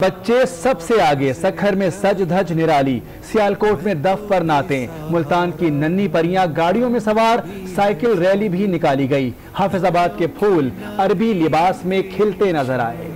बच्चे सबसे आगे, सखर में सज धज निराली, सियालकोट में दफ पर नातें, मुल्तान की नन्ही परियां गाड़ियों में सवार, साइकिल रैली भी निकाली गई। हाफिजाबाद के फूल अरबी लिबास में खिलते नजर आए।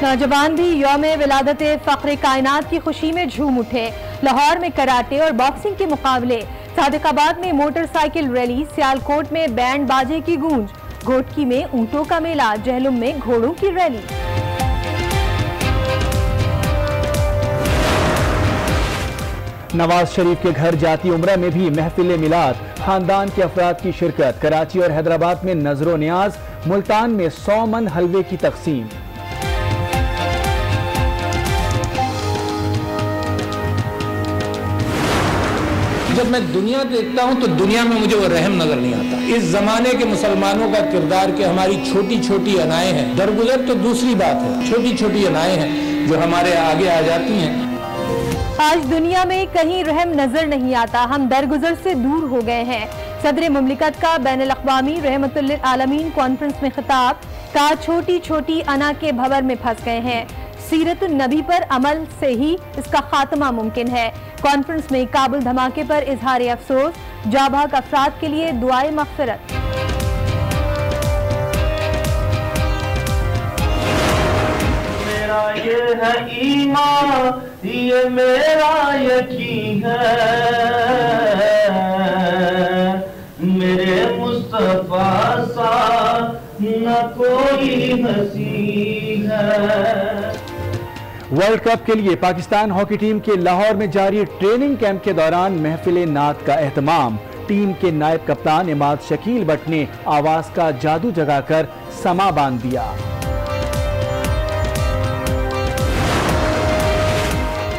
नौजवान भी यौम विलादत फख्र कायनात की खुशी में झूम उठे। लाहौर में कराटे और बॉक्सिंग के मुकाबले, सादिकाबाद में मोटरसाइकिल रैली, सियालकोट में बैंड बाजे की गूंज, घोटकी में ऊंटों का मेला, जहलुम में घोड़ों की रैली। नवाज शरीफ के घर जाती उम्रा में भी महफिल मिलाद, खानदान के अफराद की शिरकत। कराची और हैदराबाद में नजरो नियाज, मुल्तान में 100 मन हलवे की तकसीम। जब मैं दुनिया देखता हूं तो दुनिया में मुझे वो रहम नजर नहीं आता। इस जमाने के मुसलमानों का किरदार कि हमारी छोटी छोटी अनाएं हैं, दरगुजर तो दूसरी बात है, छोटी छोटी अनाएं हैं जो हमारे आगे आ जाती हैं। आज दुनिया में कहीं रहम नजर नहीं आता, हम दरगुजर से दूर हो गए हैं। सदर मुमलिकत का बैनुल अक़वामी रहमतुल आलमीन कॉन्फ्रेंस में खिताब, कहा छोटी छोटी अना के भंवर में फंस गए हैं, सीरत नबी पर अमल से ही इसका खात्मा मुमकिन है। कॉन्फ्रेंस में काबुल धमाके पर इजहार अफसोस, जाबाक अफराद के लिए दुआए मग़फ़िरत। मेरा ये है ईमान, ये मेरा यकीन है, मेरे मुस्तफा सा न कोई हसी है। वर्ल्ड कप के लिए पाकिस्तान हॉकी टीम के लाहौर में जारी ट्रेनिंग कैंप के दौरान महफिल नात का एहतमाम। टीम के नायब कप्तान इमाद शकील भट्ट ने आवाज का जादू जगाकर समा बांध दिया।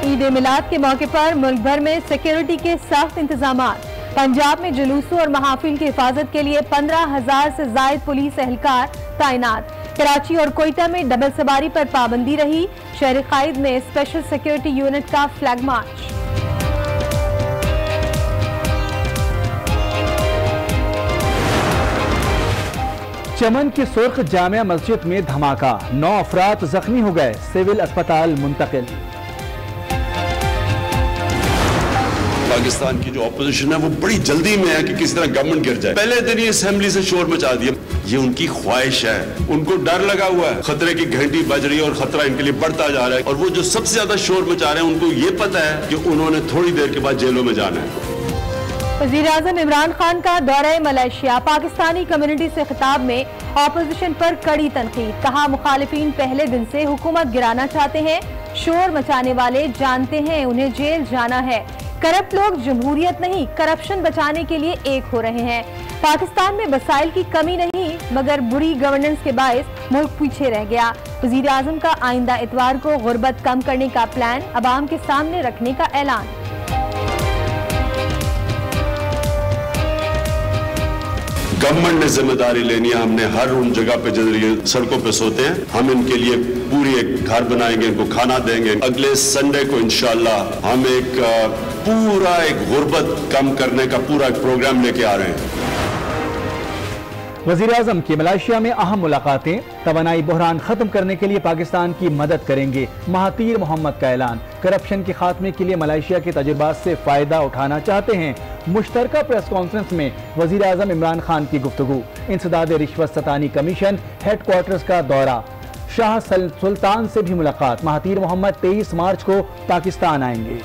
ईद मिलाद के मौके पर मुल्क भर में सिक्योरिटी के सख्त इंतजामात। पंजाब में जुलूसों और महाफिल की हिफाजत के लिए 15,000 से जायद पुलिस एहलकार तैनात। कराची और कोयटा में डबल सवारी पर पाबंदी रही। शहर कायद में स्पेशल सिक्योरिटी यूनिट का फ्लैग मार्च। चमन की सुर्ख जामिया मस्जिद में धमाका, 9 अफराद जख्मी हो गए, सिविल अस्पताल मुंतकिल। पाकिस्तान की जो ऑपोजिशन है वो बड़ी जल्दी में है कि किसी तरह गवर्नमेंट गिर जाए। पहले दिन ही असेंबली से शोर मचा दिया। ये उनकी ख्वाहिश है, उनको डर लगा हुआ है, खतरे की घंटी बज रही है और खतरा इनके लिए बढ़ता जा रहा है। और वो जो सबसे ज्यादा शोर मचा रहे हैं उनको ये पता है कि उन्होंने थोड़ी देर के बाद जेलों में जाना है। वज़ीर-ए-आज़म इमरान खान का दौरा मलेशिया, पाकिस्तानी कम्युनिटी से खिताब में ऑपोजिशन पर कड़ी तनकीद। कहा मुखालिफिन पहले दिन से हुकूमत गिराना चाहते हैं, शोर मचाने वाले जानते हैं उन्हें जेल जाना है। करप्ट लोग जमहूरियत नहीं करप्शन बचाने के लिए एक हो रहे हैं। पाकिस्तान में वसाइल की कमी नहीं मगर बुरी गवर्नेंस के बायस मुल्क पीछे रह गया। वज़ीर-ए-आज़म का आइंदा इतवार को गुर्बत कम करने का प्लान अवाम के सामने रखने का ऐलान। गवर्नमेंट ने जिम्मेदारी लेनी है। हमने हर उन जगह पे जरिए सड़कों पे सोते हैं, हम इनके लिए पूरी एक घर बनाएंगे, इनको खाना देंगे। अगले संडे को इंशाल्लाह हम एक पूरा एक गुर्बत कम करने का पूरा एक प्रोग्राम लेके आ रहे हैं। वज़ीर-ए-आज़म की मलेशिया में अहम मुलाकातें, तवानाई बहरान खत्म करने के लिए पाकिस्तान की मदद करेंगे, महातीर मोहम्मद का ऐलान। करप्शन के खात्मे के लिए मलेशिया के तजुर्बात से फायदा उठाना चाहते हैं। मुश्तरका प्रेस कॉन्फ्रेंस में वज़ीर-ए-आज़म इमरान खान की गुफ्तगू। इंसदाद रिश्वत सतानी कमीशन हेडक्वार्टर्स का दौरा, शाह सुल्तान से भी मुलाकात। महातीर मोहम्मद 23 मार्च को पाकिस्तान आएंगे।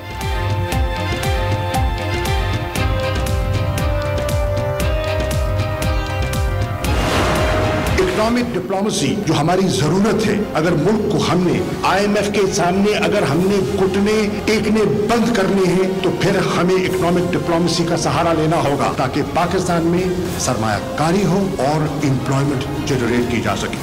इकोनॉमिक डिप्लोमेसी जो हमारी जरूरत है, अगर मुल्क को हमने IMF के सामने अगर हमने घुटने टेकने बंद करने हैं तो फिर हमें इकोनॉमिक डिप्लोमेसी का सहारा लेना होगा ताकि पाकिस्तान में सरमायाकारी हो और एम्प्लॉयमेंट जनरेट की जा सके।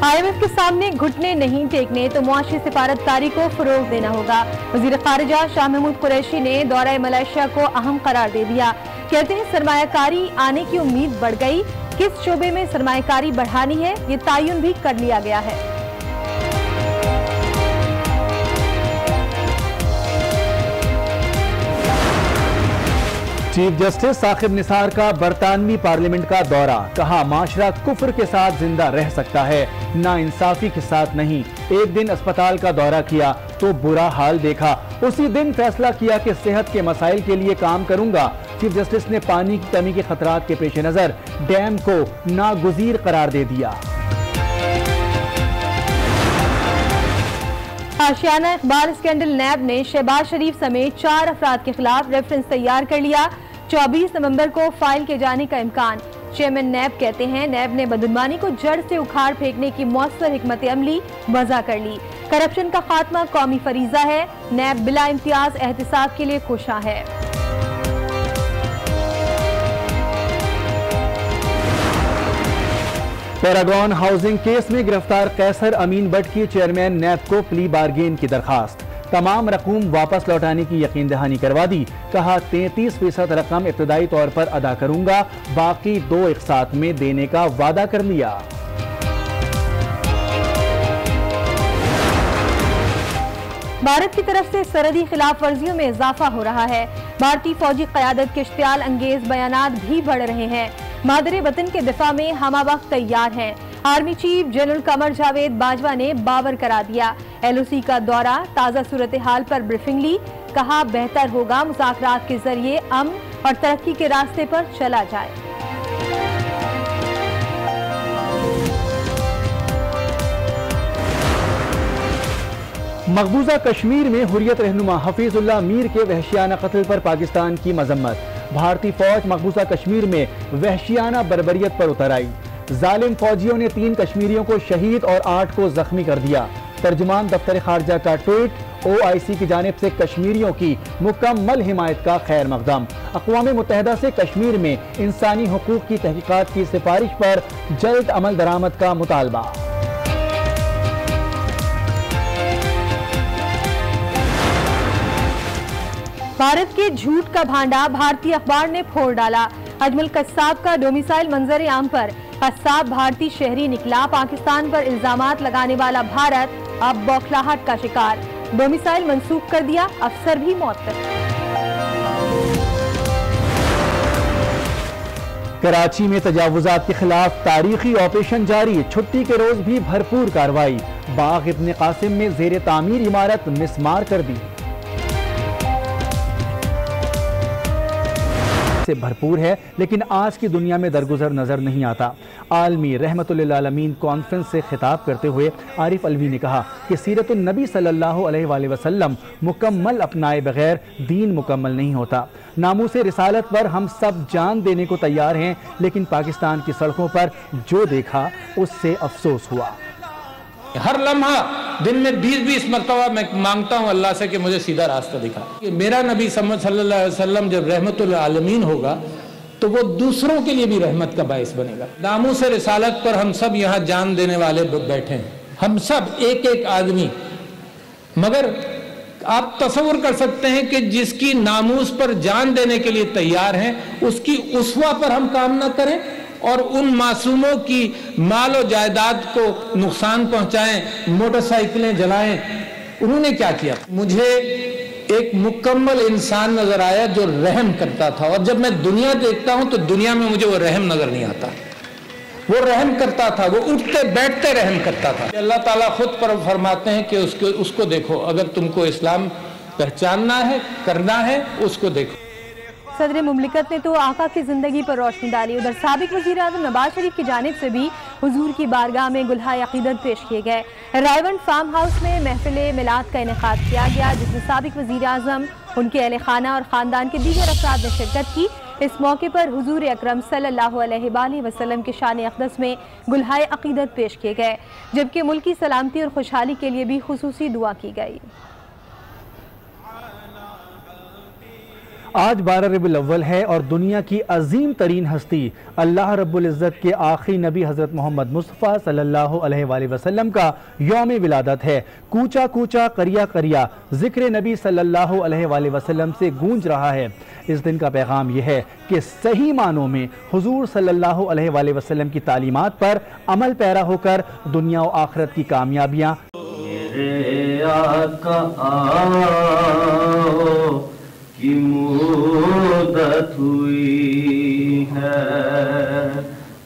IMF के सामने घुटने नहीं टेकने तो मुआशी सिफारतकारी को फरोग देना होगा। वजीर खारिजा शाह महमूद कुरैशी ने दौरा मलेशिया को अहम करार दे दिया। कहते हैं सरमायाकारी आने की उम्मीद बढ़ गई, किस शोबे में सरमाएकारी बढ़ानी है ये तयन भी कर लिया गया है। चीफ जस्टिस साकिब निसार का बरतानवी पार्लियामेंट का दौरा, कहा माशरा कुफ्र के साथ जिंदा रह सकता है, नाइंसाफी के साथ नहीं। एक दिन अस्पताल का दौरा किया तो बुरा हाल देखा, उसी दिन फैसला किया कि सेहत के मसाइल के लिए काम करूंगा। चीफ जस्टिस ने पानी की कमी के खतरात के पेश नजर डैम को नागुज़ीर करार दे दिया। आशियाना इकबाल स्कैंडल नैब ने शहबाज शरीफ समेत 4 अफराद के खिलाफ रेफरेंस तैयार कर लिया। 24 नवंबर को फाइल किए जाने का इम्कान। चेयरमैन नैब कहते हैं नैब ने बदगुमानी को जड़ से उखाड़ फेंकने की मौसर हिकमत अमली वज़ा कर ली। करप्शन का खात्मा कौमी फरीजा है। नैब बिला इम्तियाज एहतिसाब के लिए कोशा है। पैरागॉन हाउसिंग केस में गिरफ्तार कैसर अमीन बट की चेयरमैन नैब को प्ली बार्गेन की दरखास्त, तमाम रकूम वापस लौटाने की यकीन दहानी करवा दी। कहा 33% रकम इब्तदाई तौर पर अदा करूंगा, बाकी 2 इकसात में देने का वादा कर लिया। भारत की तरफ से सरहदी खिलाफ वर्जियों में इजाफा हो रहा है। भारतीय फौजी क़यादत के इश्तियाल अंगेज बयानात भी बढ़ रहे हैं। मादरे वतन के दिफा में हमा वक्त तैयार हैं। Army chief general Qamar Javed Bajwa ने बावर करा दिया। LOC का दौरा, ताज़ा सूरत हाल पर ब्रीफिंग ली। कहा बेहतर होगा मुज़ाकरात के जरिए अमन और तरक्की के रास्ते पर चला जाए। मकबूजा कश्मीर में हुर्रियत रहनुमा हफीजुल्लाह मीर के वहशियाना कत्ल पर पाकिस्तान की मजम्मत। भारतीय फौज मकबूजा कश्मीर में वहशियाना बर्बरियत पर उतर आई। जालिम फौजियों ने 3 कश्मीरियों को शहीद और 8 को जख्मी कर दिया। तर्जुमान दफ्तर खारजा का ट्वीट, OIC की जानिब से कश्मीरियों की मुकम्मल हिमायत का खैर मकदम। अक़वाम मुत्तहिदा से कश्मीर में इंसानी हुकूक की तहकीकात की सिफारिश पर जल्द अमल दरामद का मुतालबा। भारत के झूठ का भांडा भारतीय अखबार ने फोड़ डाला। अजमल कस्साब का डोमिसाइल मंजर आम पर, कस्साब भारतीय शहरी निकला, पाकिस्तान पर इल्जामात लगाने वाला भारत अब बौखलाहट का शिकार। डोमिसाइल मंसूख कर दिया, अफसर भी मौत। कराची में तजावुजात के खिलाफ तारीखी ऑपरेशन जारी, छुट्टी के रोज भी भरपूर कार्रवाई। बाग इब्ने कासिम में जेर तामीर इमारत मिसमार कर दी। से भरपूर है, लेकिन आज की दुनिया में दरगुजर नजर नहीं आता। आलमी रहमतुल्लिल आलमीन कॉन्फ्रेंस से खिताब करते हुए आरिफ अलवी ने कहा कि सीरतुन नबी सल्लल्लाहु अलैहि वसल्लम मुकम्मल अपनाए बगैर दीन मुकम्मल नहीं होता। नामूसे रिसालत पर हम सब जान देने को तैयार हैं, लेकिन पाकिस्तान की सड़कों पर जो देखा उससे अफसोस हुआ। हर लम्हा दिन में 20-20 मरतबा मैं मांगता हूँ अल्लाह से कि मुझे सीधा रास्ता दिखा। कि मेरा नबी सल्लल्लाहु अलैहि वसल्लम जब रहमतुल आलमीन होगा तो वो दूसरों के लिए भी रहमत का बाइस बनेगा। नामूस रिसालत पर हम सब यहाँ जान देने वाले बैठे हैं, हम सब एक आदमी। मगर आप तसव्वुर कर सकते हैं कि जिसकी नामूस पर जान देने के लिए तैयार हैं, उसकी उसवा पर हम काम न करें और उन मासूमों की मालो जायदाद को नुकसान पहुंचाएं, मोटरसाइकिलें जलाएं। उन्होंने क्या किया? मुझे एक मुकम्मल इंसान नजर आया जो रहम करता था, और जब मैं दुनिया देखता हूं तो दुनिया में मुझे वो रहम नजर नहीं आता। वो रहम करता था, वो उठते बैठते रहम करता था। अल्लाह ताला खुद पर फरमाते हैं कि उसको देखो, अगर तुमको इस्लाम पहचानना है, करना है, उसको देखो। सदर मुमलिकत ने तो आका की जिंदगी पर रोशनी डाली। उधर साबिक वज़ीर आज़म नवाज शरीफ की जानिब से भी हुजूर की बारगाह में गुलहाए अकीदत पेश किए गए। रायवंड फार्म हाउस में महफिल मिलाद का इनेकाद किया गया, जिसमें साबिक वज़ीर आज़म, उनके अहले खाना और ख़ानदान के दीगर अफराद ने शिरकत की। इस मौके पर हुजूर अकरम सल्लल्लाहु अलैहि वसल्लम के शान अक़दस में गुलहाए अकीदत पेश किए गए, जबकि मुल्क की सलामती और खुशहाली के लिए भी खुसूसी दुआ की गई। आज 12 रबीउल अव्वल है और दुनिया की अजीम तरीन हस्ती अल्लाह रब्बुल इज़्ज़त के आखिरी नबी हज़रत मोहम्मद मुस्तफ़ा सल्लल्लाहु अलैहि वसल्लम का यौम विलादत है। कूचा कूचा करिया करिया ज़िक्र नबी सल्लल्लाहु अलैहि वसल्लम से गूंज रहा है। इस दिन का पैगाम यह है कि सही मानों में हुजूर सल्लल्लाहु अलैहि वसल्लम की तालीमात पर अमल पैरा होकर दुनिया और आखिरत की कामयाबियाँ की मुद्दत हुई है,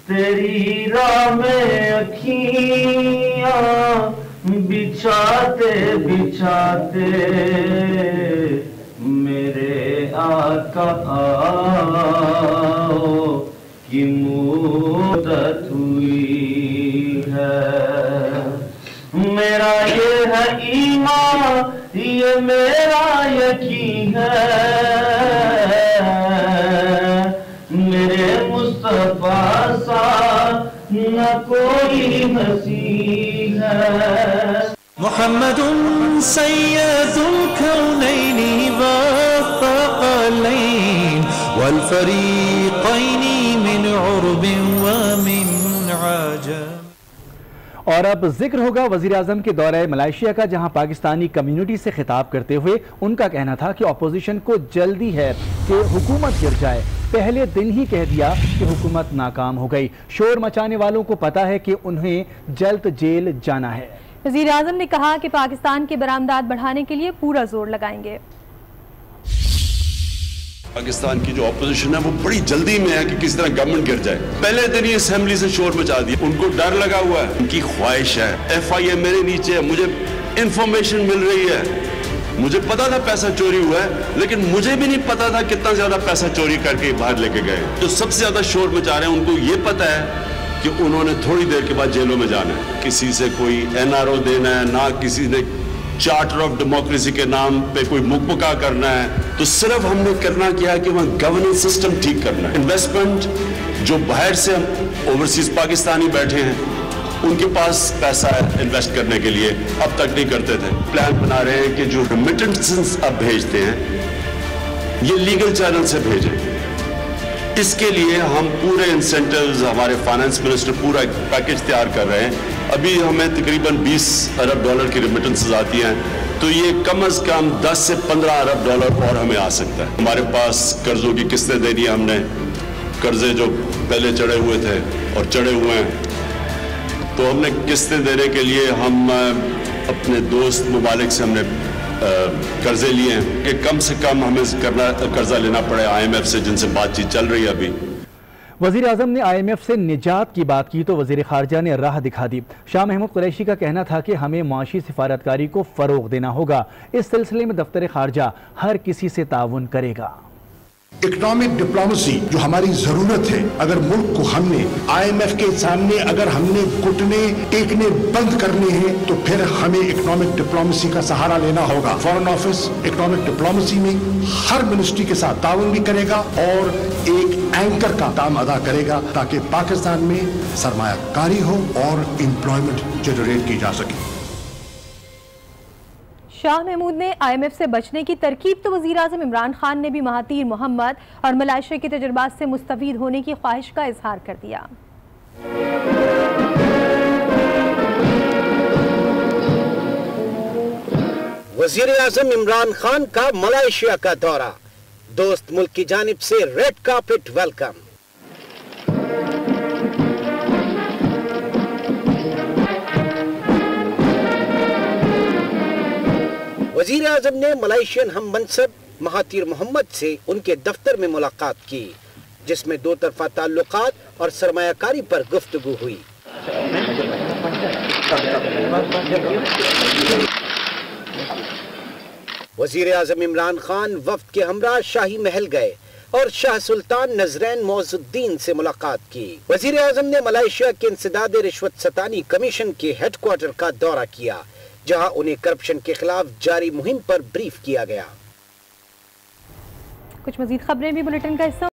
तेरी राह में अखियाँ बिछाते बिछाते मेरे आका आओ की मुद्दत हुई है। मेरा ये है ईमान, ये मेरा यकीन है, मेरे मुस्तफा सा न कोई हसी है। मुहम्मदुन सय्यदुल कौनैनि वल्थक़लैन वल फरीक़ैनि मिन उर्बिन व मिन अजम। और अब जिक्र होगा वज़ीर आज़म के दौरे मलेशिया का, जहां पाकिस्तानी कम्युनिटी से खिताब करते हुए उनका कहना था कि अपोजिशन को जल्दी है कि हुकूमत गिर जाए। पहले दिन ही कह दिया कि हुकूमत नाकाम हो गई। शोर मचाने वालों को पता है कि उन्हें जल्द जेल जाना है। वज़ीर आज़म ने कहा कि पाकिस्तान के बरामदात बढ़ाने के लिए पूरा जोर लगाएंगे। पाकिस्तान की जो ऑपोजिशन है वो बड़ी जल्दी में है कि किसी तरह गवर्नमेंट गिर जाए। पहले दिन ही असेंबली से शोर मचा दिया। उनको डर लगा हुआ है, उनकी ख्वाहिश है। FIA मेरे नीचे है, मुझे इंफॉर्मेशन मिल रही है। मुझे पता था पैसा चोरी हुआ है, लेकिन मुझे भी नहीं पता था कितना ज्यादा पैसा चोरी करके बाहर लेके गए। जो सबसे ज्यादा शोर मचा रहे हैं उनको ये पता है कि उन्होंने थोड़ी देर के बाद जेलों में जाना है। किसी से कोई NRO देना है ना, किसी ने चार्टर ऑफ डेमोक्रेसी के नाम पे कोई मुकबका करना है। तो सिर्फ हमने करना क्या है कि वहां गवर्नेंस सिस्टम ठीक करना है। इन्वेस्टमेंट जो बाहर से ओवरसीज पाकिस्तानी बैठे हैं उनके पास पैसा है इन्वेस्ट करने के लिए, अब तक नहीं करते थे। प्लान बना रहे हैं कि जो रेमिटेंसेस अब भेजते हैं ये लीगल चैनल से भेजें। इसके लिए हम पूरे इंसेंटिव्स, हमारे फाइनेंस मिनिस्टर पूरा पैकेज तैयार कर रहे हैं। अभी हमें तकरीबन 20 अरब डॉलर की रेमिटेंसेस आती हैं, तो ये कम से कम 10 से 15 अरब डॉलर और हमें आ सकता है। हमारे पास कर्जों की किस्तें देनी है हमने, कर्जे जो पहले चढ़े हुए थे और चढ़े हुए हैं, तो हमने किस्तें देने के लिए हम अपने दोस्त ममालिक से हमने कर्जे लिए हैं कि कम से कम हमें कर्जा लेना पड़े IMF से, जिनसे बातचीत चल रही है अभी। वज़ीर आज़म ने IMF से निजात की बात की तो वज़ीर ख़ारजा ने राह दिखा दी। शाह महमूद कुरैशी का कहना था कि हमें मुआशी सिफारतकारी को फ़रोग़ देना होगा। इस सिलसिले में दफ्तर ख़ारजा हर किसी से ताउन करेगा। इकोनॉमिक डिप्लोमेसी जो हमारी जरूरत है, अगर मुल्क को हमने IMF के सामने अगर हमने घुटने टेकने बंद करने हैं तो फिर हमें इकोनॉमिक डिप्लोमेसी का सहारा लेना होगा। फॉरेन ऑफिस इकोनॉमिक डिप्लोमेसी में हर मिनिस्ट्री के साथ ताउन भी करेगा और एक एंकर का काम अदा करेगा ताकि पाकिस्तान में सरमायाकारी हो और एम्प्लॉयमेंट जनरेट की जा सके। शाह महमूद ने IMF से बचने की तरकीब तो वज़ीर आज़म इमरान खान ने भी महातीर मोहम्मद और मलेशिया के तजुर्बात से मुस्तफीद होने की ख्वाहिश का इजहार कर दिया। वज़ीर आज़म इमरान खान का मलेशिया का दौरा, दोस्त मुल्क की जानिब से रेड कार्पेट वेलकम। वज़ीर आज़म ने मलेशियन हम मनसब महातीर मोहम्मद से उनके दफ्तर में मुलाकात की, जिसमें दो तरफा ताल्लुकात और सरमायाकारी पर गुफ्तगू हुई। वज़ीर आज़म इमरान खान वफ्द के हमरा शाही महल गए और शाह सुल्तान नजरैन मौजुद्दीन से मुलाकात की। वज़ीर आज़म ने मलेशिया के इंसदाद रिश्वत सतानी कमीशन के हेडक्वार्टर का दौरा किया, जहां उन्हें करप्शन के खिलाफ जारी मुहिम पर ब्रीफ किया गया। कुछ मजीद खबरें भी बुलेटिन का हिस्सा